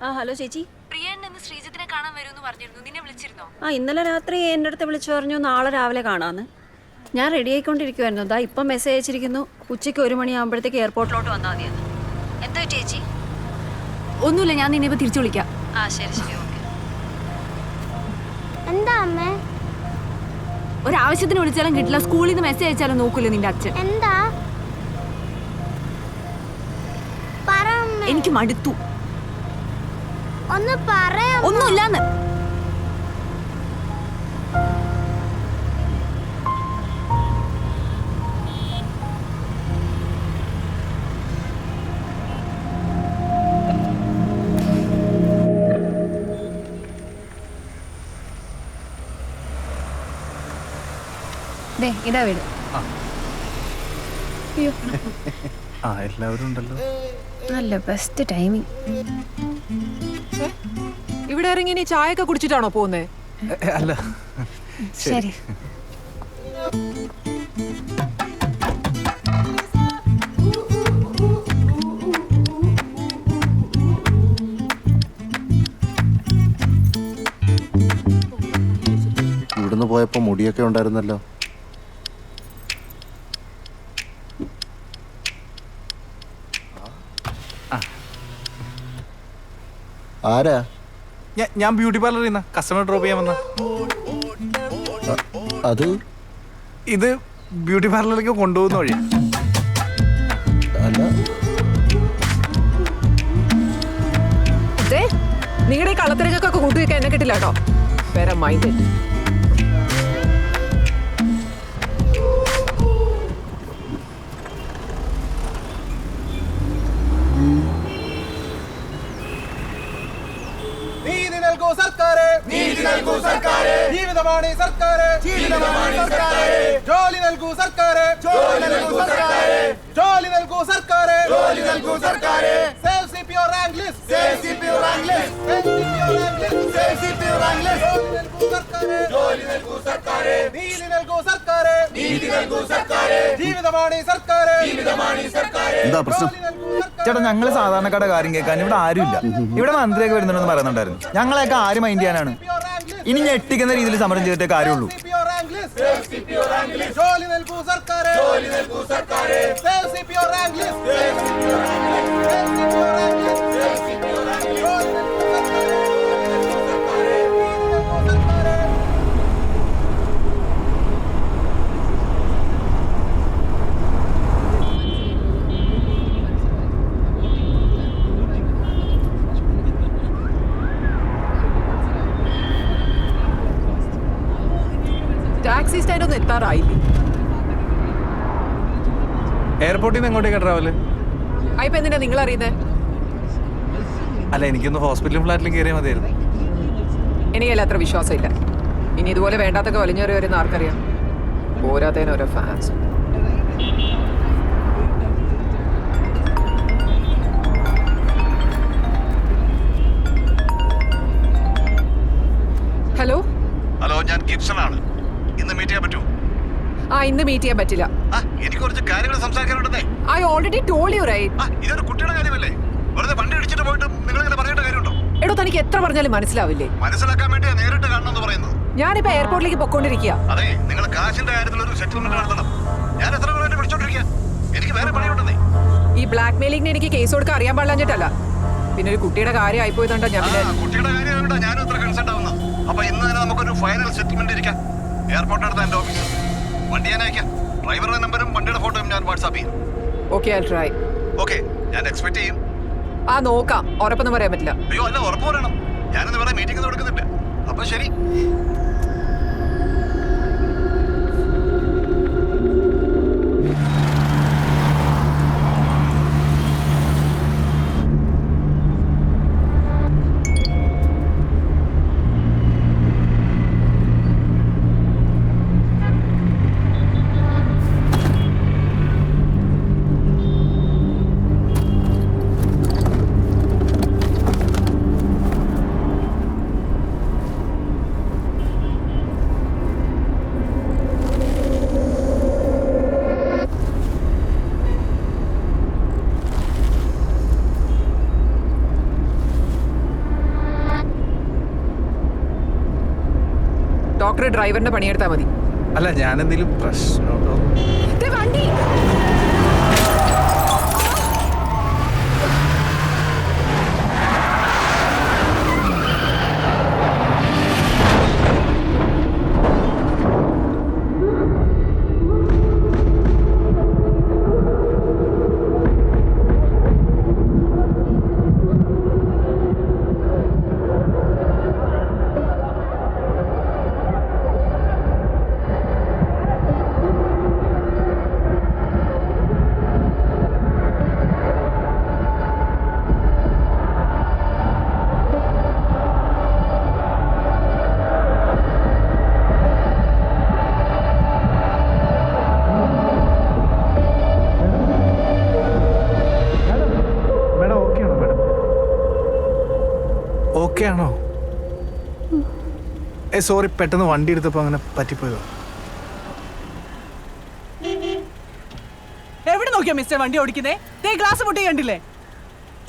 ആ ഹലോ ചേച്ചി. പ്രിയൻ ഇന്ന് ശ്രീജിത്തിനെ കാണാൻ വരുമെന്ന് പറഞ്ഞിരുന്നു. നിന്നെ വിളിച്ചിരുന്നോ? ഇന്നലെ രാത്രി എൻ്റെ അടുത്ത് വിളിച്ചു പറഞ്ഞു നാളെ രാവിലെ കാണാമെന്ന്. ഞാൻ റെഡി ആയിക്കൊണ്ടിരിക്കുമായിരുന്നു. ദാ ഇപ്പം മെസ്സേജ് അയച്ചിരിക്കുന്നു, ഉച്ചയ്ക്ക് 1 മണിയാകുമ്പോഴത്തേക്ക് എയർപോർട്ടിലോട്ട് വന്നാൽ മതിയെന്ന്. എന്താ ചേച്ചി? ഒന്നുമില്ല, ഞാൻ നിന്നെ ഇപ്പൊ തിരിച്ചു വിളിക്കാം. ശരി ശരി, ഓക്കെ. എന്താ അമ്മേ? ഒരാവശ്യത്തിന് വിളിച്ചാലും കിട്ടില്ല, സ്കൂളിൽ നിന്ന് മെസ്സേജ് അയച്ചാലും നോക്കൂല നിന്റെ അച്ഛൻ. എന്താ? പറ അമ്മേ. എനിക്ക് മടുത്തു. ഒന്ന് പറയാ. ഒന്നുമില്ലാന്ന്. ഇതാ വീട്. എല്ലാവരും ഉണ്ടല്ലോ. നല്ല ബെസ്റ്റ് ടൈമിങ്. ഇവിടെ ഇറങ്ങി ഇനി ചായ ഒക്കെ കുടിച്ചിട്ടാണോ പോകുന്നേ? അല്ല, ശരി. ഇവിടുന്ന് പോയപ്പോ മുടിയൊക്കെ ഉണ്ടായിരുന്നല്ലോ. ആരാ? ഞാൻ ബ്യൂട്ടി പാർലറിൽ നിന്ന് കസ്റ്റമർ ഡ്രോപ്പ് ചെയ്യാൻ വന്ന. അത് ഇത് ബ്യൂട്ടി പാർലറിലേക്ക് കൊണ്ടുപോകുന്ന വഴി. അല്ല, നിങ്ങളുടെ ഈ കള്ളത്തിരക്കൊക്കെ കൂട്ടുവെക്കാൻ എന്നെ കിട്ടില്ല കേട്ടോ. വേറെ മൈൻഡ്. ജീവിതമാണ് സർക്കാര്, ജീവിതമാണ് സർക്കാര്. ജോലി നൽകൂ സർക്കാര്, ജോലി നൽകൂ സർക്കാര്. ജോലി നൽകൂ സർക്കാര്, ജോലി നൽകൂ സർക്കാര്. Save CPO rank list, save CPO rank list, save CPO rank list, save CPO rank list. ജോലി നൽകൂ സർക്കാര്, ജോലി നൽകൂ സർക്കാര്. നീതി നൽകൂ സർക്കാര്, നീതി നൽകൂ സർക്കാര്. ജീവിതമാണ് സർക്കാര്, ജീവിതമാണ് സർക്കാര്. എന്താ പ്രശ്നം? ചേട്ടാ, ഞങ്ങള് സാധാരണക്കാരുടെ കാര്യം കേൾക്കാൻ ഇവിടെ ആരുമില്ല. ഇവിടെ മന്ത്രിയൊക്കെ വരുന്നുണ്ടെന്ന് പറയുന്നുണ്ടായിരുന്നു. ഞങ്ങളെയൊക്കെ ആര് മൈൻഡ് ചെയ്യാനാണ്? ഇനി ഞെട്ടിക്കുന്ന രീതിയിൽ സമരം ചെയ്തിട്ടേ കാര്യമുള്ളൂ. ജോലി നൽകൂ സർക്കാര്, ജോലി നൽകൂ സർക്കാര്. Save CPO rank list, save CPO rank list, save CPO rank list, save CPO rank list. ജോലി നൽകൂ സർക്കാര്, ജോലി നൽകൂ സർക്കാര്. ടാക്സി സ്റ്റാൻഡ് ഒന്നും എത്താറായില്ലേ? എയർപോർട്ടിൽ നിന്ന് എങ്ങോട്ടേക്കാ ട്രാവല്? ഇപ്പൊ എന്തിനാ നിങ്ങൾ അറിയുന്നേ? അല്ല, എനിക്കൊന്ന് ഹോസ്പിറ്റലും ഫ്ലാറ്റിലും കയറിയാൽ മതിയായിരുന്നു. എനിക്കല്ല അത്ര വിശ്വാസമില്ല. ഇനി ഇതുപോലെ വേണ്ടാത്തൊക്കെ വലിഞ്ഞേറി വരുന്ന ആർക്കറിയാം. പോരാത്തതിന് ഓരോ ഫാൻസ്. ഹലോ ഹലോ, ഞാൻ ഗിബ്സൺ ആണ്. ഇന്ന് മീറ്റ് ചെയ്യാൻ പറ്റുമോ? ഇന്ന് മീറ്റ് ചെയ്യാൻ പറ്റില്ല. എനിക്ക് കുറച്ച് കാര്യങ്ങൾ സംസാരിക്കാനുണ്ടെന്നേ. I already told you right. ഇതൊരു കുട്ടിയുടെ കാര്യമല്ലേ? വെറുതെ വണ്ടി ഇടിച്ചിട്ട് പോയിട്ട് നിങ്ങൾ ഇങ്ങനെ പറയേണ്ട കാര്യമുണ്ടോ? എടോ, തനിക്ക് എത്ര പറഞ്ഞാലും മനസ്സിലാവില്ലേ? മനസ്സിലാക്കാൻ വേണ്ടിയാ നേരിട്ട് കാണണമെന്ന് പറയുന്നത്. ഞാനിപ്പോ എയർപോർട്ടിലേക്ക് പൊക്കോണ്ടിരിക്കുക. അതെ, നിങ്ങൾ കാശിന്റെ കാര്യത്തിൽ ഒരു സെറ്റിൽമെന്റ് നടത്തണം. ഞാൻ എത്ര പേരെ വിളിച്ചോണ്ടിരിക്കുക, എനിക്ക് വേറെ പണിയുണ്ടെന്നേ. ഈ ബ്ലാക്ക് മെയിലിംഗിന് എനിക്ക് കേസ് കൊടുക്കാൻ അറിയാൻ പാടില്ല. പിന്നെ ഒരു കുട്ടിയുടെ കാര്യം ആയിപ്പോയതുകൊണ്ടാ ഞാൻ കുട്ടിയുടെ കാര്യമായോണ്ടാ ഞാനും ഇത്ര കൺസേൺ ആവുന്നത്. അപ്പൊ ഇന്ന് തന്നെ നമുക്കൊരു ഫൈനൽ സെറ്റിൽമെന്റ് ഇരിക്കാം. എയർപോർട്ട് അടുത്ത എന്റെ ഓഫീസ്. വണ്ടി ഞാൻ അയക്കാം. ഡ്രൈവറുടെ നമ്പറും വണ്ടിയുടെ ഫോട്ടോയും ഞാൻ വാട്സാപ്പ് ചെയ്യും. Okay, I try. ഓക്കെ, ഞാൻ എക്സ്പെക്ട് ചെയ്യും. നോക്കാം, ഉറപ്പൊന്നും പറയാൻ പറ്റില്ല. അയ്യോ, അല്ല, ഉറപ്പ് പറയണം. ഞാനിന്ന് വേറെ മീറ്റിംഗ് കൊടുക്കുന്നുണ്ട്. അപ്പൊ ശരി. ഡോക്ടർ ഡ്രൈവറിന്റെ പണിയെടുത്താൽ മതി. അല്ല ഞാൻ എന്തെങ്കിലും പ്രശ്നമുണ്ടോ? ദേ വണ്ടി. ഓക്കെ ആണോ? സോറി, പെട്ടെന്ന് വണ്ടി എടുത്തപ്പോൾ അങ്ങനെ പറ്റിപ്പോയതോ. എവിടെ നോക്കിയാ മിസ്റ്റർ വണ്ടി ഓടിക്കുന്നേ? ഗ്ലാസ് പൊട്ടി കണ്ടില്ലേ?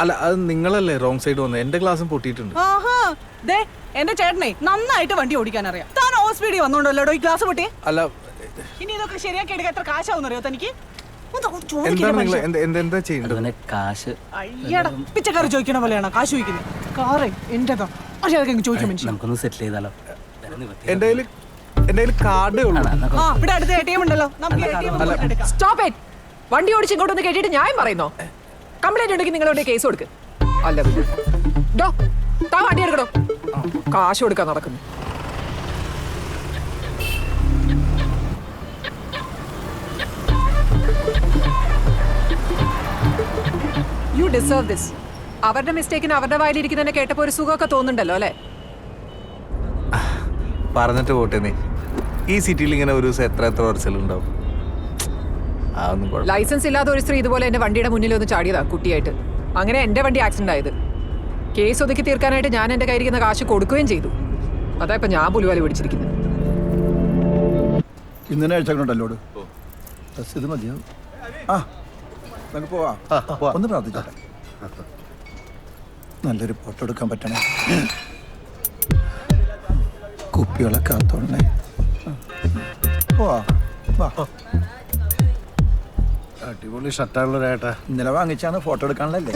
അല്ല, അത് നിങ്ങളല്ലേ റോങ് സൈഡ് വന്നത്. എന്റെ ഗ്ലാസും പൊട്ടിയിട്ടുണ്ട്. ആഹാ, ദേ എന്റെ ചേട്ടനെ നന്നായിട്ട് വണ്ടി ഓടിക്കാൻ അറിയാം. താൻ ഓവർ സ്പീഡിൽ വന്നോണ്ടല്ലോ ഈ ഗ്ലാസ് പൊട്ടി. അല്ല, ഇനി ഇതൊക്കെ ശരിയാക്കി എടുക്കാൻ എത്ര കാശാവും അറിയോ തനിക്ക്? എന്താണ് നിങ്ങൾ എന്താ ചെയ്യേണ്ടത്? കാശ് അയ്യടാ, പിച്ചക്കാർ ചോദിക്കണ പോലെയാണോ കാശ് ചോദിക്കുന്നത്? കാറേ എന്റേതാ, ചോദിക്കാൻ മനുഷ്യൻ. നമുക്കൊന്ന് സെറ്റിൽ ചെയ്താലോ? എന്റെ കയ്യിൽ കാർഡേ ഉള്ളൂ. ആ, ഇവിടെ അടുത്ത് ATM ഉണ്ടല്ലോ, നമുക്ക് ATM എടുക്കാം. Stop it. വണ്ടി ഓടിച്ച് ഇങ്ങോട്ടൊന്ന് കേട്ടിട്ട് ന്യായം പറയുന്നോ? കംപ്ലൈന്റ് ഉണ്ടെങ്കിൽ നിങ്ങളുടെ കേസ് കൊടുക്ക്. അല്ല ഡോ, താ വണ്ടി എടുക്കണോ? കാശ് കൊടുക്കാൻ നടക്കുന്നു. U deserve this. അവരുടെ മിസ്റ്റേക്കിന് അവരുടെ വായിലിരിക്കുന്നതിനെ കേട്ടപ്പോൾ ഒരു സുഖമൊക്കെ തോന്നുന്നുണ്ടല്ലോ അല്ലേ? പറഞ്ഞിട്ട് പോട്ടെ നീ. ഈ സിറ്റിയിൽ ഇങ്ങനെ ഒരു ദിവസം എത്ര വർഷങ്ങളുണ്ടാവും? ലൈസൻസ് ഇല്ലാതെ ഒരു സ്ത്രീ ഇതുപോലെ എന്റെ വണ്ടിയുടെ മുന്നിൽ ഒന്ന് ചാടിയതാ കുട്ടിയായിട്ട്. അങ്ങനെ എന്റെ വണ്ടി ആക്സിഡന്റ് ആയത്. കേസ് ഒതുക്കി തീർക്കാനായിട്ട് ഞാൻ എന്റെ കയ്യിരിക്കുന്ന കാശ് കൊടുക്കുകയും ചെയ്തു. അതാ ഇപ്പൊ ഞാൻ പുലിവാലി പിടിച്ചിരിക്കുന്നത്. ഇന്നലെ അയച്ചോണ്ടല്ലോ ഇത് മതിയാവും. ആ നമുക്ക് പോവാം. ഒന്ന് പ്രാർത്ഥിച്ചോട്ടെ. നല്ലൊരു ഫോട്ടോ എടുക്കാൻ പറ്റണേ. കുപ്പികളെ കാത്തോളണേ. പോവാ. അടിപൊളി ഷർട്ടാണല്ലോ ചേട്ടാ. ഇന്നലെ വാങ്ങിച്ചാണ് ഫോട്ടോ എടുക്കാനുള്ളല്ലേ?